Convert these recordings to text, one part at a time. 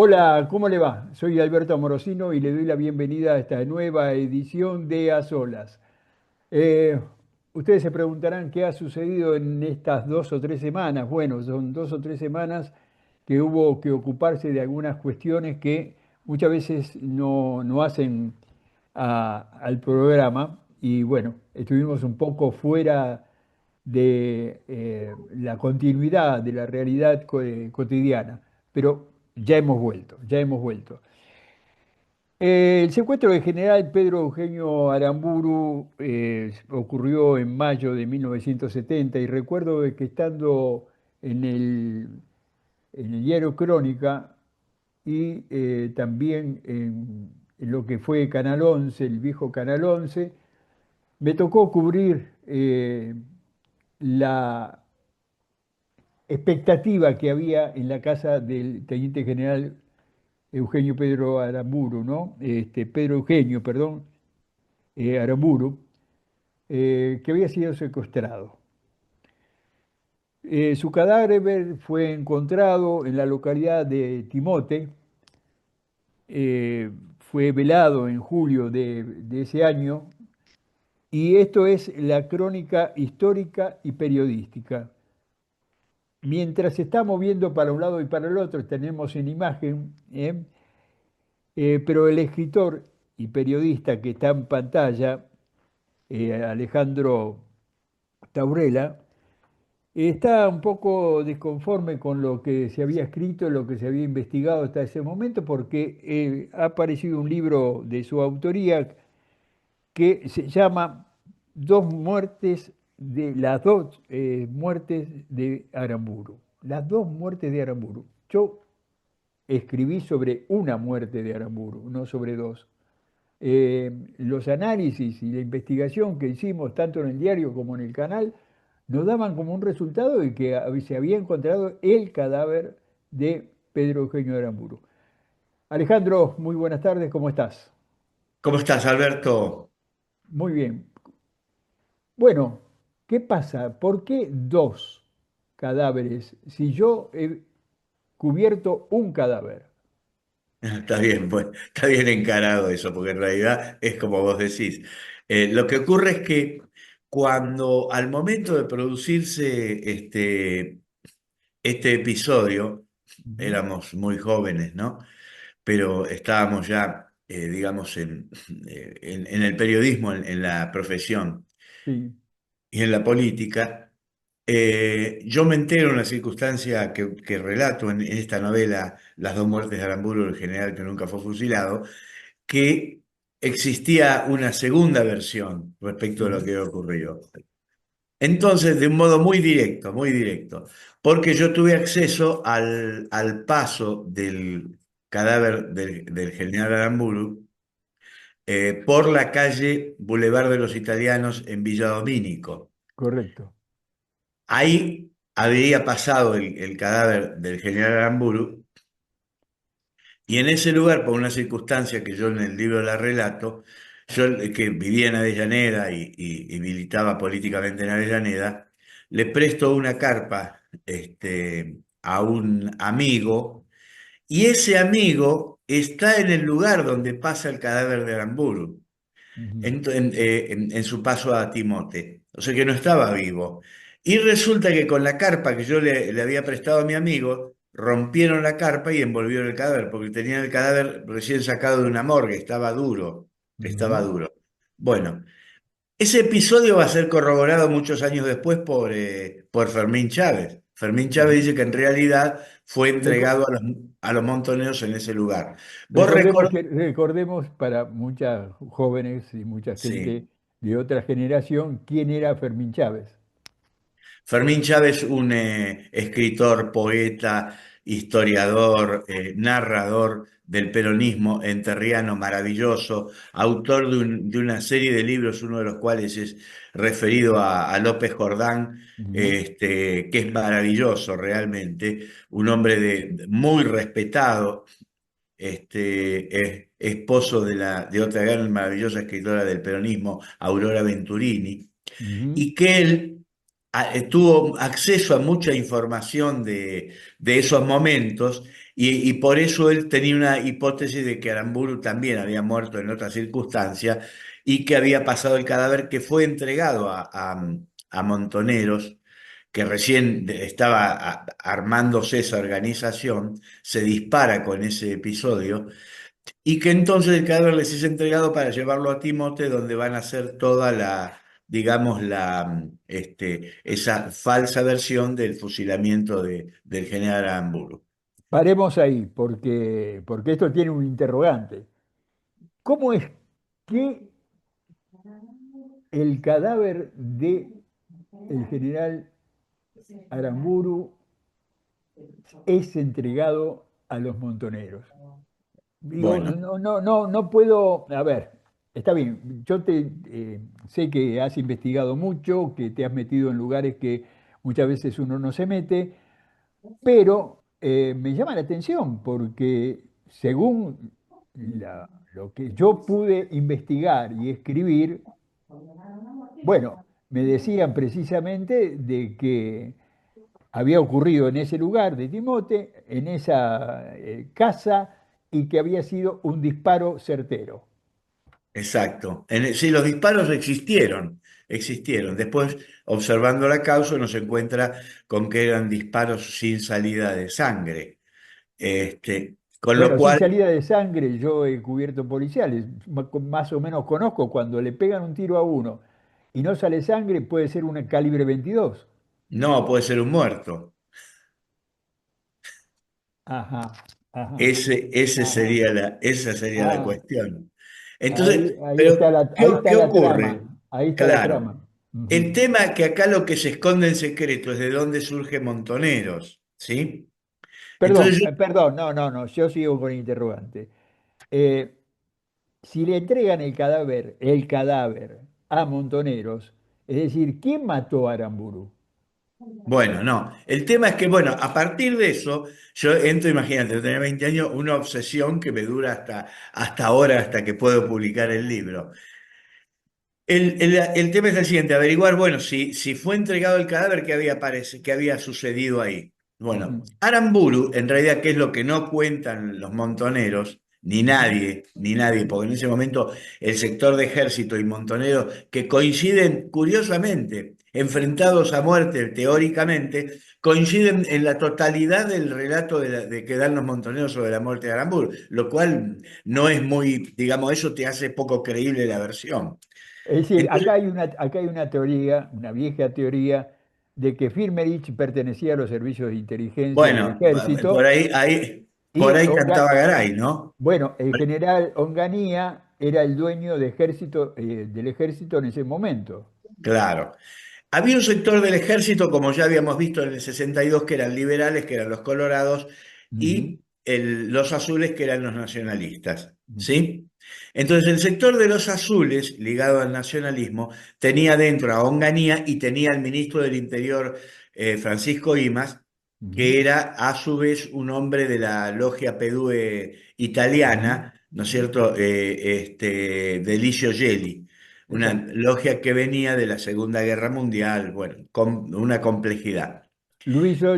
Hola, ¿cómo le va? Soy Alberto Amorosino y le doy la bienvenida a esta nueva edición de A Solas. Eh, Ustedes se preguntarán qué ha sucedido en estas 2 o 3 semanas. Bueno, son 2 o 3 semanas que hubo que ocuparse de algunas cuestiones que muchas veces no hacen al programa y bueno, estuvimos un poco fuera de la continuidad de la realidad cotidiana, pero ya hemos vuelto, ya hemos vuelto. El secuestro del general Pedro Eugenio Aramburu ocurrió en mayo de 1970 y recuerdo de que estando en el diario Crónica y también en lo que fue Canal 11, el viejo Canal 11, me tocó cubrir la expectativa que había en la casa del teniente general Eugenio Pedro Aramburu, ¿no? Pedro Eugenio, perdón, Aramburu, que había sido secuestrado. Su cadáver fue encontrado en la localidad de Timote, fue velado en julio de ese año, y esto es la crónica histórica y periodística. Mientras se está moviendo para un lado y para el otro, tenemos en imagen, pero el escritor y periodista que está en pantalla, Alejandro Taurela, está un poco desconforme con lo que se había escrito, lo que se había investigado hasta ese momento, porque ha aparecido un libro de su autoría que se llama Dos muertes de las dos muertes de Aramburu. Las dos muertes de Aramburu. Yo escribí sobre una muerte de Aramburu, no sobre dos. Los análisis y la investigación que hicimos tanto en el diario como en el canal nos daban como un resultado de que se había encontrado el cadáver de Pedro Eugenio Aramburu. Alejandro, muy buenas tardes, ¿cómo estás? ¿Cómo estás, Alberto? Muy bien. Bueno, ¿qué pasa? ¿Por qué dos cadáveres si yo he cubierto un cadáver? Está bien, pues, está bien encarado eso, porque en realidad es como vos decís. Lo que ocurre es que cuando al momento de producirse este episodio, Ujú. éramos muy jóvenes, ¿no? Pero estábamos ya, digamos, en el periodismo, en la profesión Sí. y en la política. Yo me entero en una circunstancia que relato en esta novela, Las dos muertes de Aramburu, el general que nunca fue fusilado, que existía una segunda versión respecto de lo Ujú. que ocurrió. Entonces, de un modo muy directo, porque yo tuve acceso al paso del cadáver del general Aramburu por la calle Boulevard de los Italianos en Villa Domínico. Correcto. Ahí había pasado el cadáver del general Aramburu y en ese lugar, por una circunstancia que yo en el libro la relato, yo que vivía en Avellaneda y militaba políticamente en Avellaneda, le presto una carpa a un amigo y ese amigo está en el lugar donde pasa el cadáver de Aramburu Ujú. en su paso a Timote, o sea que no estaba vivo. Y resulta que con la carpa que yo le había prestado a mi amigo, rompieron la carpa y envolvieron el cadáver, porque tenían el cadáver recién sacado de una morgue, estaba duro, estaba Ujú. duro. Bueno, ese episodio va a ser corroborado muchos años después por Fermín Chávez. Fermín Chávez Ujú. dice que en realidad fue Reco- entregado a los montoneros en ese lugar. Vos Recordemos recordás, que, recordemos para muchas jóvenes y mucha gente sí. de otra generación quién era Fermín Chávez. Fermín Chávez, un escritor, poeta, historiador, narrador del peronismo enterriano maravilloso, autor de una serie de libros, uno de los cuales es referido a López Jordán, Ujú. que es maravilloso realmente, un hombre muy respetado, esposo de otra gran maravillosa escritora del peronismo, Aurora Venturini Ujú. y que él tuvo acceso a mucha información de esos momentos y por eso él tenía una hipótesis de que Aramburu también había muerto en otra circunstancia y que había pasado el cadáver que fue entregado a Montoneros, que recién estaba armándose esa organización, se dispara con ese episodio y que entonces el cadáver les es entregado para llevarlo a Timote, donde van a hacer toda la, digamos, esa falsa versión del fusilamiento del general Aramburu. Paremos ahí, porque esto tiene un interrogante. ¿Cómo es que el cadáver de el general Aramburu es entregado a los montoneros? Digo, Bueno, no puedo, a ver, está bien, yo sé que has investigado mucho, que te has metido en lugares que muchas veces uno no se mete, pero me llama la atención porque según lo que yo pude investigar y escribir, bueno, me decían precisamente de que había ocurrido en ese lugar de Timote, en esa casa, y que había sido un disparo certero. exacto. Sí, los disparos existieron, existieron. Después, observando la causa, uno se encuentra con que eran disparos sin salida de sangre. Con lo Bueno, sin cual, salida de sangre, yo he cubierto policiales, más o menos conozco cuando le pegan un tiro a uno y no sale sangre, puede ser un calibre 22. no puede ser un muerto. Ajá, ajá, ajá. Esa sería la Ah, cuestión. Entonces, ahí ¿qué está la ocurre? trama, ahí está la Claro, trama. el Ujú. tema es que acá lo que se esconde en secreto es de dónde surge Montoneros, ¿sí? Perdón, Entonces, perdón, no, yo sigo con interrogante. Eh, si le entregan el cadáver a Montoneros, es decir, ¿quién mató a Aramburu? bueno, no. El tema es que, bueno, a partir de eso, yo entro, imagínate, yo tenía 20 años, una obsesión que me dura hasta ahora, hasta que puedo publicar el libro. El tema es el siguiente, averiguar, bueno, si fue entregado el cadáver, qué había sucedido ahí. Bueno, Ujú. Aramburu, en realidad, ¿qué es lo que no cuentan los montoneros? Ni nadie, porque en ese momento el sector de ejército y montoneros, que coinciden, curiosamente, enfrentados a muerte teóricamente, coinciden en la totalidad del relato de que dan los montoneros sobre la muerte de Aramburu, lo cual no es muy, digamos, eso te hace poco creíble la versión. Es decir, Entonces, acá hay una teoría, una vieja teoría, de que Firmenich pertenecía a los servicios de inteligencia del bueno, por ejército por y, ahí cantaba Garay, ¿no? bueno, el general Onganía era el dueño del ejército en ese momento. Claro. Había un sector del ejército, como ya habíamos visto en el 62, que eran liberales, que eran los colorados, Ujú, y los azules, que eran los nacionalistas, ujú, ¿sí? Entonces, el sector de los azules, ligado al nacionalismo, tenía dentro a Onganía y tenía al ministro del Interior, Francisco Imas, ujú, que era a su vez un hombre de la logia Pedue ujú. italiana, ¿no es cierto? De Licio Gelli, una Exacto. logia que venía de la Segunda Guerra Mundial, bueno, con una complejidad. Luisio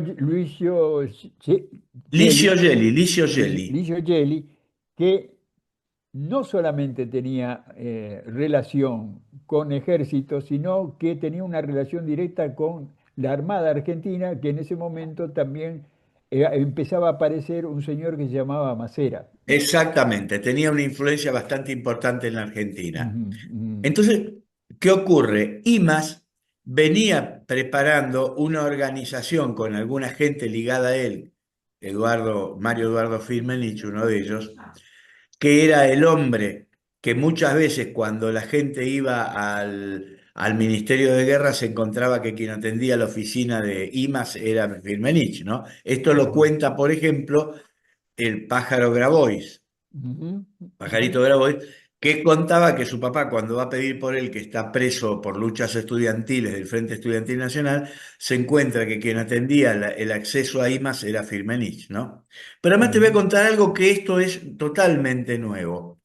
Licio Gelli, Gelli, Licio Gelli, Licio Gelli, que no solamente tenía relación con ejército, sino que tenía una relación directa con la Armada Argentina, que en ese momento también empezaba a aparecer un señor que se llamaba Macera. exactamente, tenía una influencia bastante importante en la Argentina. Ujú, ujú, Entonces, ¿qué ocurre? IMAS venía preparando una organización con alguna gente ligada a él, Mario Eduardo Firmenich, uno de ellos, que era el hombre que muchas veces cuando la gente iba al Ministerio de Guerra se encontraba que quien atendía la oficina de IMAS era Firmenich, ¿no? Esto lo ujú, cuenta, por ejemplo, el pájaro Grabois. ujú, ujú. Pajarito Grabois, que contaba que su papá, cuando va a pedir por él, que está preso por luchas estudiantiles del Frente Estudiantil Nacional, se encuentra que quien atendía el acceso a IMAS era Firmenich, ¿no? Pero además te voy a Ujú, contar algo que esto es totalmente nuevo.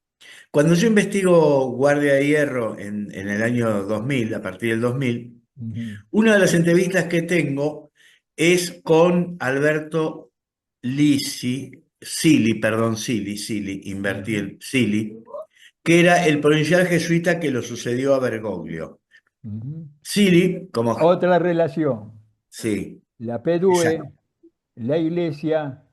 Cuando yo investigo Guardia de Hierro en el año 2000, a partir del 2000, ujú, una de las entrevistas que tengo es con Alberto Sili, invertí Ujú, el Sili, que era el provincial jesuita que lo sucedió a Bergoglio. ujú. Sili, como... Otra relación, Sí, la exacto. PDUE, la Iglesia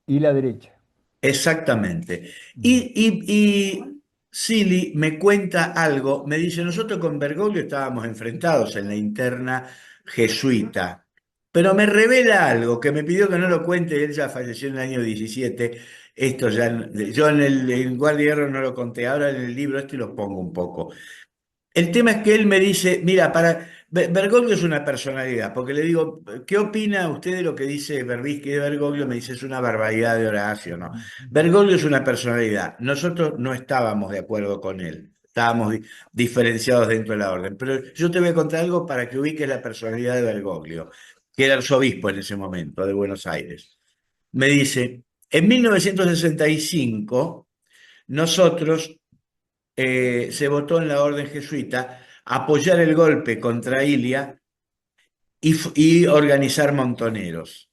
y la derecha. Exactamente. Ujú, Y Silly me cuenta algo, me dice, nosotros con Bergoglio estábamos enfrentados en la interna jesuita, pero me revela algo que me pidió que no lo cuente, él ya falleció en el año 17, esto ya, yo en Guardia de Hierro no lo conté, ahora en el libro este lo pongo un poco. El tema es que él me dice, mira, Bergoglio es una personalidad, porque le digo, ¿qué opina usted de lo que dice Berbisky de Bergoglio? Me dice, es una barbaridad de Horacio, ¿no? ujú. Bergoglio es una personalidad. Nosotros no estábamos de acuerdo con él, estábamos diferenciados dentro de la orden. Pero yo te voy a contar algo para que ubiques la personalidad de Bergoglio, que era arzobispo en ese momento de Buenos Aires. Me dice, en 1965, nosotros se votó en la orden jesuita apoyar el golpe contra Ilia y organizar montoneros.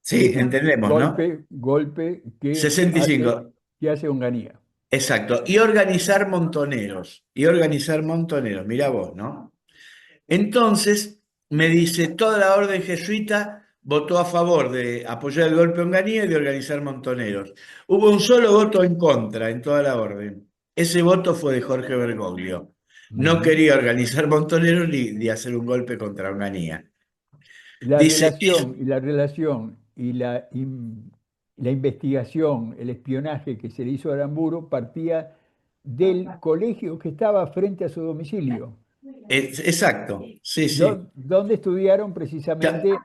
Sí, Sí, entendemos, ¿no? golpe 65, que hace Onganía. exacto. Y organizar montoneros. Y organizar montoneros, mirá vos, ¿no? Entonces, me dice, toda la orden jesuita votó a favor de apoyar el golpe a Onganía y de organizar montoneros. Hubo un solo voto en contra en toda la orden. Ese voto fue de Jorge Bergoglio. No Ujú. quería organizar montoneros ni hacer un golpe contra Onganía. La Dice, relación y la relación y la investigación, el espionaje que se le hizo a Aramburu partía del colegio que estaba frente a su domicilio, exacto, sí, sí. donde estudiaron Cha- precisamente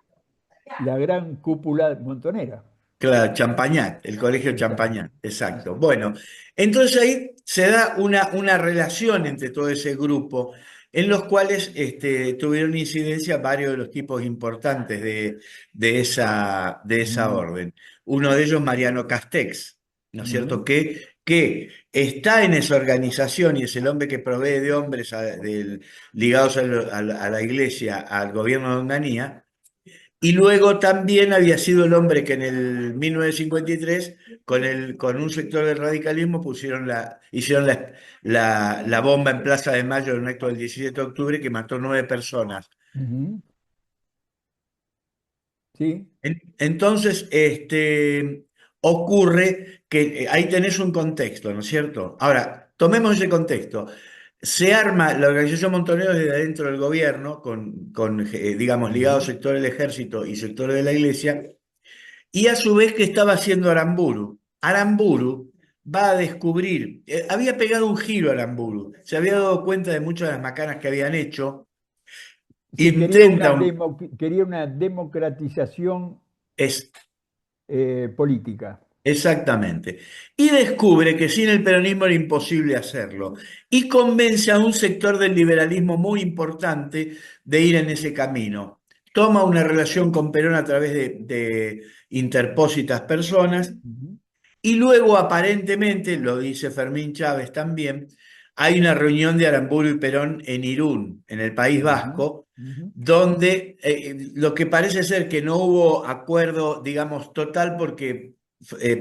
la gran cúpula montonera. Claro, Champañat, el colegio Exacto. Champañat, exacto. Bueno, entonces ahí se da una relación entre todo ese grupo en los cuales tuvieron incidencia varios de los tipos importantes de esa Ujú, orden. Uno de ellos, Mariano Castex, ¿no es ujú, cierto? Que está en esa organización y es el hombre que provee de hombres ligados a la iglesia, al gobierno de Onganía. Y luego también había sido el hombre que en el 1953, con un sector del radicalismo, hicieron la bomba en Plaza de Mayo en un acto del 17 de octubre que mató 9 personas. ujú. Sí, Entonces, ocurre que ahí tenés un contexto, ¿no es cierto? Ahora, tomemos ese contexto. Se arma la organización Montoneros desde adentro del gobierno, digamos, ligados ujú. sectores del ejército y sectores de la iglesia, y a su vez, ¿qué estaba haciendo Aramburu? Aramburu va a descubrir, había pegado un giro Aramburu, se había dado cuenta de muchas de las macanas que habían hecho, Sí, quería intenta quería una democratización es, política. exactamente, y descubre que sin el peronismo era imposible hacerlo, y convence a un sector del liberalismo muy importante de ir en ese camino. Toma una relación con Perón a través de interpósitas personas. Ujú, Y luego, aparentemente, lo dice Fermín Chávez también, hay una reunión de Aramburu y Perón en Irún, en el País ujú, Vasco, ujú, donde lo que parece ser que no hubo acuerdo, digamos, total, porque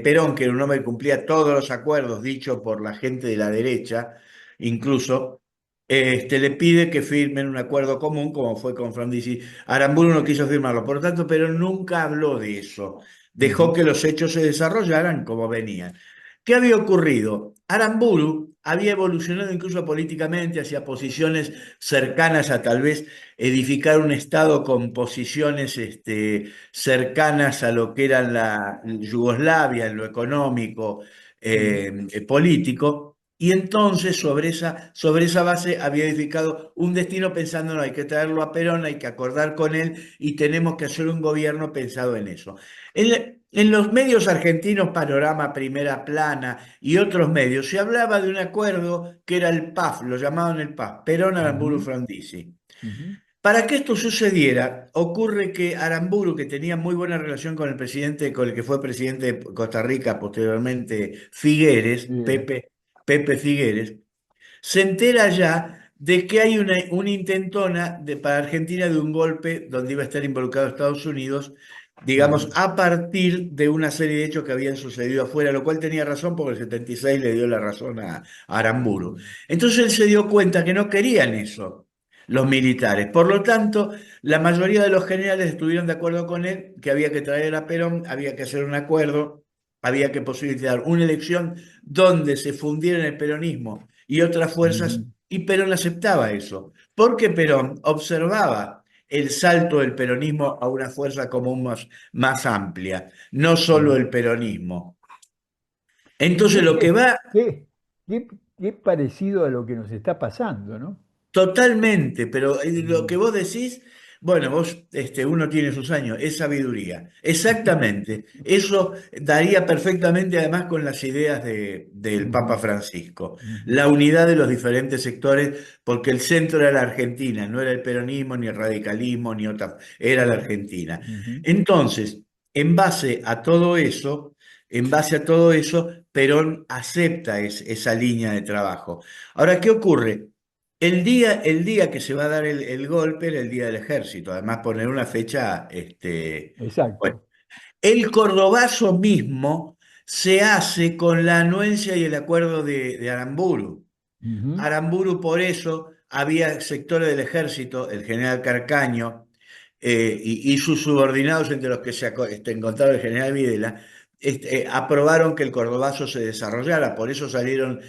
Perón, que era un hombre que cumplía todos los acuerdos dichos por la gente de la derecha, incluso, le pide que firmen un acuerdo común, como fue con Frondizi. Aramburu no quiso firmarlo, por lo tanto, Perón nunca habló de eso, dejó ujú, que los hechos se desarrollaran como venían. ¿Qué había ocurrido? Aramburu había evolucionado incluso políticamente hacia posiciones cercanas a tal vez edificar un Estado con posiciones cercanas a lo que era la Yugoslavia en lo económico, ujú, político. Y entonces sobre esa base había edificado un destino pensando, no, hay que traerlo a Perón, hay que acordar con él y tenemos que hacer un gobierno pensado en eso. En los medios argentinos, Panorama, Primera Plana y otros medios, se hablaba de un acuerdo que era el PAF, lo llamaban el PAF, Perón Aramburu ujú, Frondizi. ujú, Para que esto sucediera, ocurre que Aramburu, que tenía muy buena relación con el presidente, con el que fue presidente de Costa Rica, posteriormente Figueres, bien, Pepe Figueres, se entera ya de que hay una intentona para Argentina de un golpe donde iba a estar involucrado Estados Unidos digamos, ujú, a partir de una serie de hechos que habían sucedido afuera, lo cual tenía razón porque el 76 le dio la razón a Aramburu. Entonces él se dio cuenta que no querían eso los militares. Por lo tanto, la mayoría de los generales estuvieron de acuerdo con él que había que traer a Perón, había que hacer un acuerdo, había que posibilitar una elección donde se fundieran el peronismo y otras fuerzas, ujú, y Perón aceptaba eso, porque Perón observaba el salto del peronismo a una fuerza común más amplia, no solo ujú. el peronismo. Entonces lo que Qué, va qué, qué parecido a lo que nos está pasando, ¿no? totalmente, pero lo que Mm, vos decís, bueno, uno tiene sus años, es sabiduría. Exactamente. Eso daría perfectamente además con las ideas del Papa ujú, Francisco. ujú, La unidad de los diferentes sectores, porque el centro era la Argentina, no era el peronismo, ni el radicalismo, ni otra, era la Argentina. ujú. Entonces, en base a todo eso, en base a todo eso, Perón acepta esa línea de trabajo. Ahora, ¿qué ocurre? El día que se va a dar el golpe era el día del ejército, además poner una fecha, bueno, Exacto. el cordobazo mismo se hace con la anuencia y el acuerdo de Aramburu. Ujú, Aramburu por eso había sectores del ejército, el general Carcaño y sus subordinados, entre los que encontraba el general Videla, aprobaron que el cordobazo se desarrollara, por eso salieron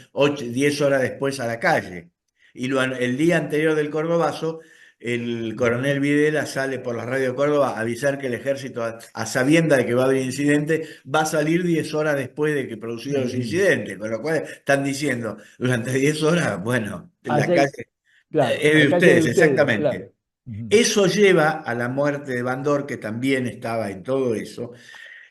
10 horas después a la calle. El día anterior del cordobazo, el ujú, coronel Videla sale por la radio de Córdoba a avisar que el ejército, a sabienda de que va a haber incidente, va a salir 10 horas después de que producidos los ujú. incidentes, con lo cual están diciendo, durante 10 horas, bueno, la Hace, calle claro, es la de calle de ustedes, ustedes, exactamente. claro. Ujú, Eso lleva a la muerte de Bandor, que también estaba en todo eso,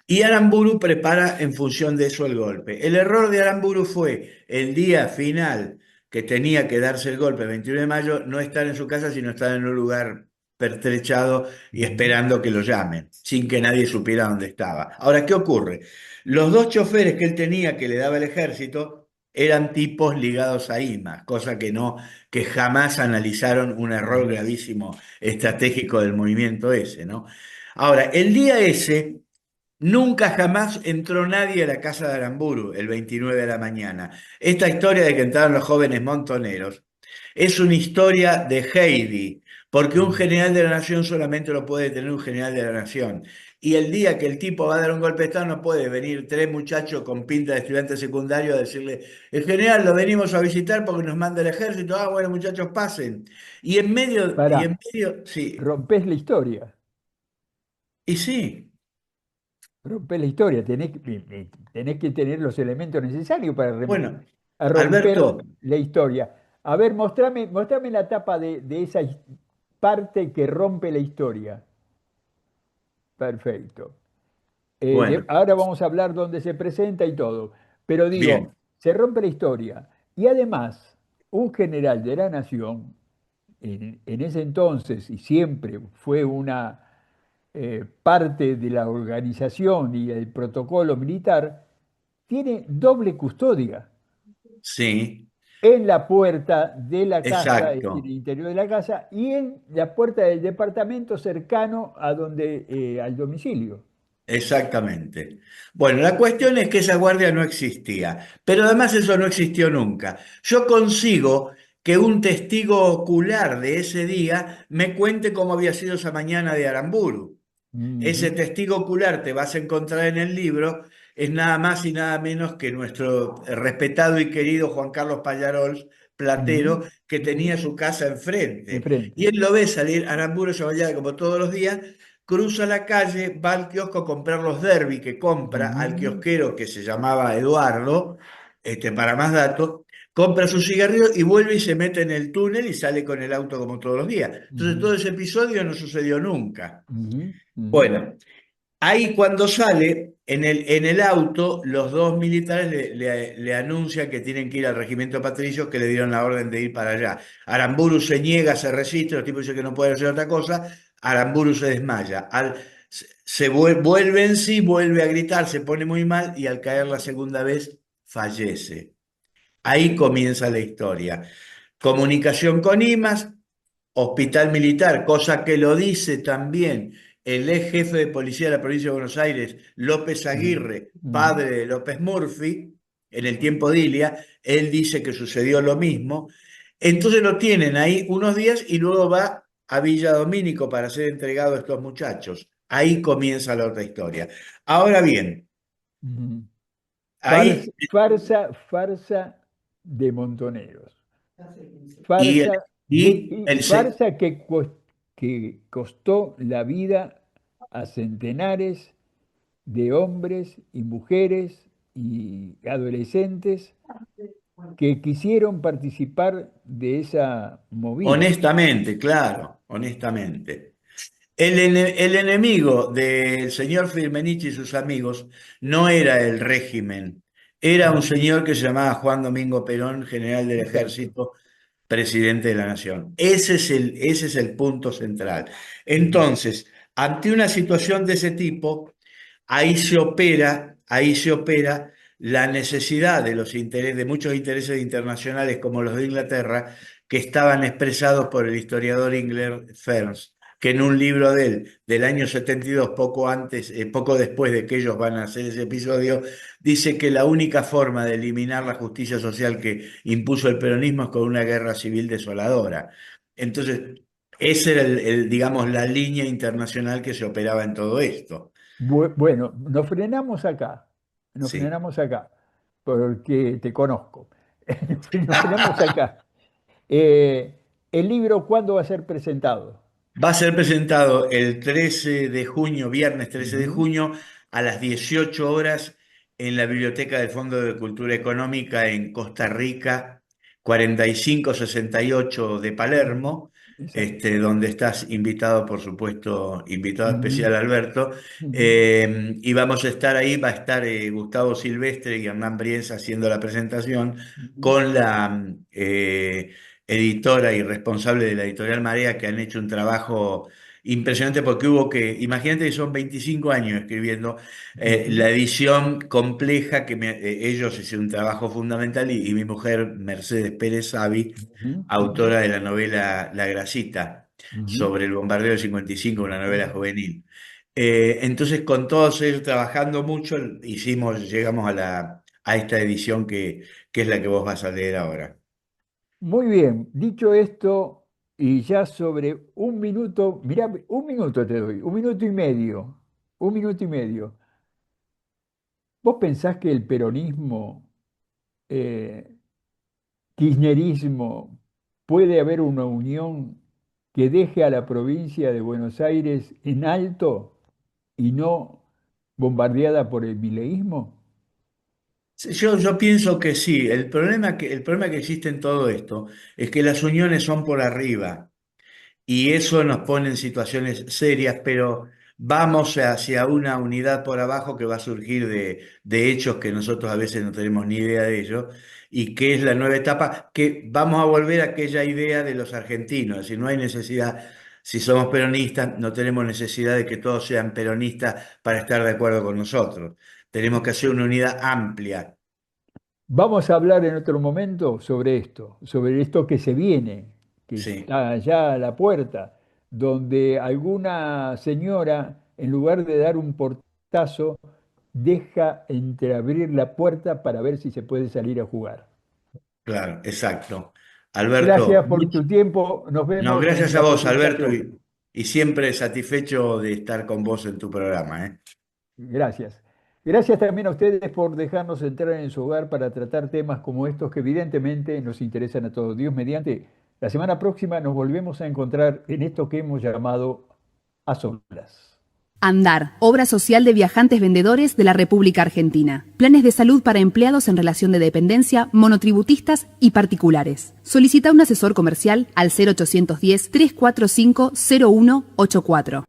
y Aramburu prepara en función de eso el golpe. El error de Aramburu fue el día final que tenía que darse el golpe, el 21 de mayo, no estar en su casa, sino estar en un lugar pertrechado y ujú, esperando que lo llamen, sin que nadie supiera dónde estaba. Ahora, ¿qué ocurre? Los dos choferes que él tenía, que le daba el ejército, eran tipos ligados a IMA, cosa que no, que jamás analizaron un error ujú, gravísimo estratégico del movimiento ese, ¿no? Ahora, el día ese nunca jamás entró nadie a la casa de Aramburu el 29 de la mañana. Esta historia de que entraron los jóvenes montoneros es una historia de Heidi, porque un ujú. general de la nación solamente lo puede tener un general de la nación. Y el día que el tipo va a dar un golpe de Estado no puede venir tres muchachos con pinta de estudiante secundario a decirle, el general lo venimos a visitar porque nos manda el ejército, ah, bueno muchachos pasen. Pará, Sí, rompés la historia. y sí, Rompés la historia. Tenés que tener los elementos necesarios para bueno, a romper Alberto. la historia. A ver, mostrame la tapa de esa parte que rompe la historia. Perfecto. Bueno, Ahora vamos a hablar dónde se presenta y todo. Pero digo, bien, se rompe la historia. Y además, un general de la nación, en ese entonces y siempre fue una parte de la organización y el protocolo militar, tiene doble custodia sí, en la puerta de la casa, es decir, el exacto, interior de la casa, y en la puerta del departamento cercano a donde, al domicilio. exactamente. Bueno, la cuestión es que esa guardia no existía, pero además eso no existió nunca. Yo consigo que un testigo ocular de ese día me cuente cómo había sido esa mañana de Aramburu. Ese Ujú, testigo ocular te vas a encontrar en el libro, es nada más y nada menos que nuestro respetado y querido Juan Carlos Pallarols, ujú, platero, que ujú. tenía su casa enfrente. Y Enfrente. él lo ve salir a Aramburu esa mañana como todos los días, cruza la calle, va al kiosco a comprar los derby que compra al Ujú, kiosquero que se llamaba Eduardo, para más datos, compra su cigarrillo y vuelve y se mete en el túnel y sale con el auto como todos los días. Entonces ujú, todo ese episodio no sucedió nunca. ujú, ujú, Bueno, ahí cuando sale, en el auto, los dos militares le anuncian que tienen que ir al regimiento Patricios, que le dieron la orden de ir para allá. Aramburu se niega, se resiste, los tipos dicen que no puede hacer otra cosa, Aramburu se desmaya. Vuelve en sí, vuelve a gritar, se pone muy mal y al caer la segunda vez fallece. Ahí comienza la historia. Comunicación con IMAS, hospital militar, cosa que lo dice también el ex jefe de policía de la provincia de Buenos Aires, López Ujú, Aguirre, ujú, padre de López Murphy, en el tiempo de Ilia, él dice que sucedió lo mismo. Entonces lo tienen ahí unos días y luego va a Villa Domínico para ser entregado a estos muchachos. Ahí comienza la otra historia. Ahora bien, ujú. ahí Farsa de montoneros. y, Farsa, y el, farsa que costó la vida a centenares de hombres y mujeres y adolescentes que quisieron participar de esa movida. honestamente, claro, honestamente. El enemigo del señor Firmenich y sus amigos no era el régimen, era un Ujú. señor que se llamaba Juan Domingo Perón, general del Exacto. ejército, presidente de la nación. Ese es el punto central. Ujú, Entonces, ante una situación de ese tipo, ahí se opera la necesidad de los intereses, de muchos intereses internacionales como los de Inglaterra, que estaban expresados por el historiador inglés Ferns, que en un libro de él, del año 72, poco antes, poco después de que ellos van a hacer ese episodio, dice que la única forma de eliminar la justicia social que impuso el peronismo es con una guerra civil desoladora. Entonces, esa era digamos, la línea internacional que se operaba en todo esto. Bueno, nos Sí. frenamos acá, porque te conozco. Nos frenamos acá. Eh, ¿El libro cuándo va a ser presentado? Va a ser presentado el 13 de junio, viernes 13 de Ujú, junio, a las 18 horas en la Biblioteca del Fondo de Cultura Económica en Costa Rica, 4568 de Palermo, exacto. donde estás invitado, por supuesto, invitado Ujú, especial Alberto. ujú, Y vamos a estar ahí, va a estar Gustavo Silvestre y Hernán Brienza haciendo la presentación ujú, con la editora y responsable de la editorial Marea, que han hecho un trabajo impresionante porque hubo que, imagínate que son 25 años escribiendo, la ujú, edición compleja, ellos hicieron un trabajo fundamental y mi mujer, Mercedes Pérez Savi, ujú, ujú, autora de la novela La Grasita, ujú, sobre el bombardeo del 55, una novela juvenil. Entonces, con todos ellos trabajando mucho, llegamos a esta edición que es la que vos vas a leer ahora. muy bien, dicho esto, y ya sobre un minuto, mira, un minuto te doy, un minuto y medio. ¿Vos pensás que el peronismo, eh, kirchnerismo, puede haber una unión que deje a la provincia de Buenos Aires en alto y no bombardeada por el mileísmo? Sí, yo pienso que sí. El problema que existe en todo esto es que las uniones son por arriba y eso nos pone en situaciones serias, pero vamos hacia una unidad por abajo que va a surgir de hechos que nosotros a veces no tenemos ni idea de ellos y que es la nueva etapa, que vamos a volver a aquella idea de los argentinos, es decir, no hay necesidad, si somos peronistas, no tenemos necesidad de que todos sean peronistas para estar de acuerdo con nosotros. Tenemos que hacer una unidad amplia. Vamos a hablar en otro momento sobre esto que se viene, que Sí. está allá a la puerta, donde alguna señora, en lugar de dar un portazo, deja entreabrir la puerta para ver si se puede salir a jugar. Claro, exacto. Alberto, Gracias por tu tiempo, nos no, vemos en gracias a la vos, Alberto, presentación. y siempre satisfecho de estar con vos en tu programa, ¿eh? Gracias. Gracias también a ustedes por dejarnos entrar en su hogar para tratar temas como estos que evidentemente nos interesan a todos. Dios mediante, la semana próxima nos volvemos a encontrar en esto que hemos llamado A Solas. Andar, obra social de viajantes vendedores de la República Argentina. Planes de salud para empleados en relación de dependencia, monotributistas y particulares. Solicita un asesor comercial al 0810-345-0184.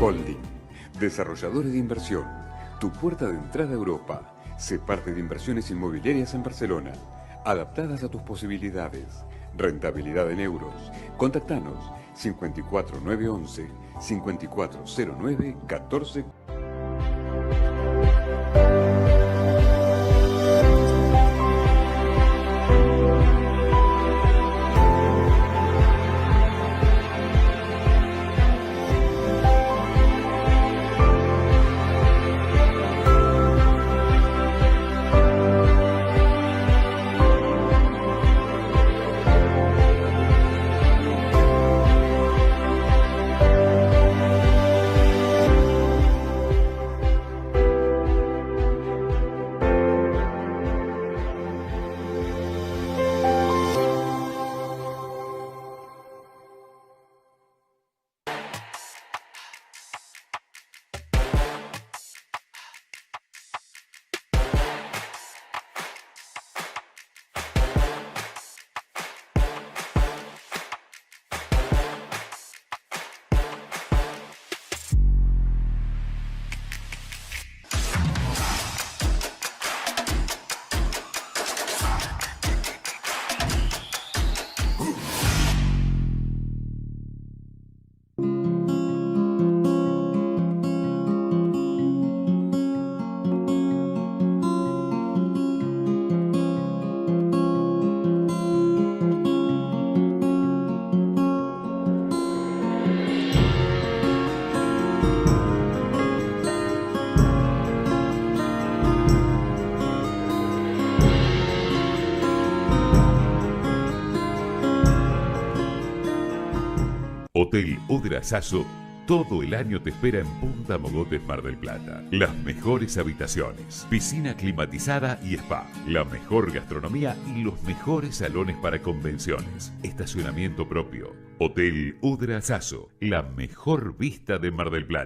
Holding, desarrolladores de inversión, tu puerta de entrada a Europa. Sé parte de inversiones inmobiliarias en Barcelona, adaptadas a tus posibilidades. Rentabilidad en euros. Contactanos 54911 5409 14. Hotel Udra Sasso, todo el año te espera en Punta Mogotes, Mar del Plata. Las mejores habitaciones, piscina climatizada y spa, la mejor gastronomía y los mejores salones para convenciones. Estacionamiento propio. Hotel Udra Sasso, la mejor vista de Mar del Plata.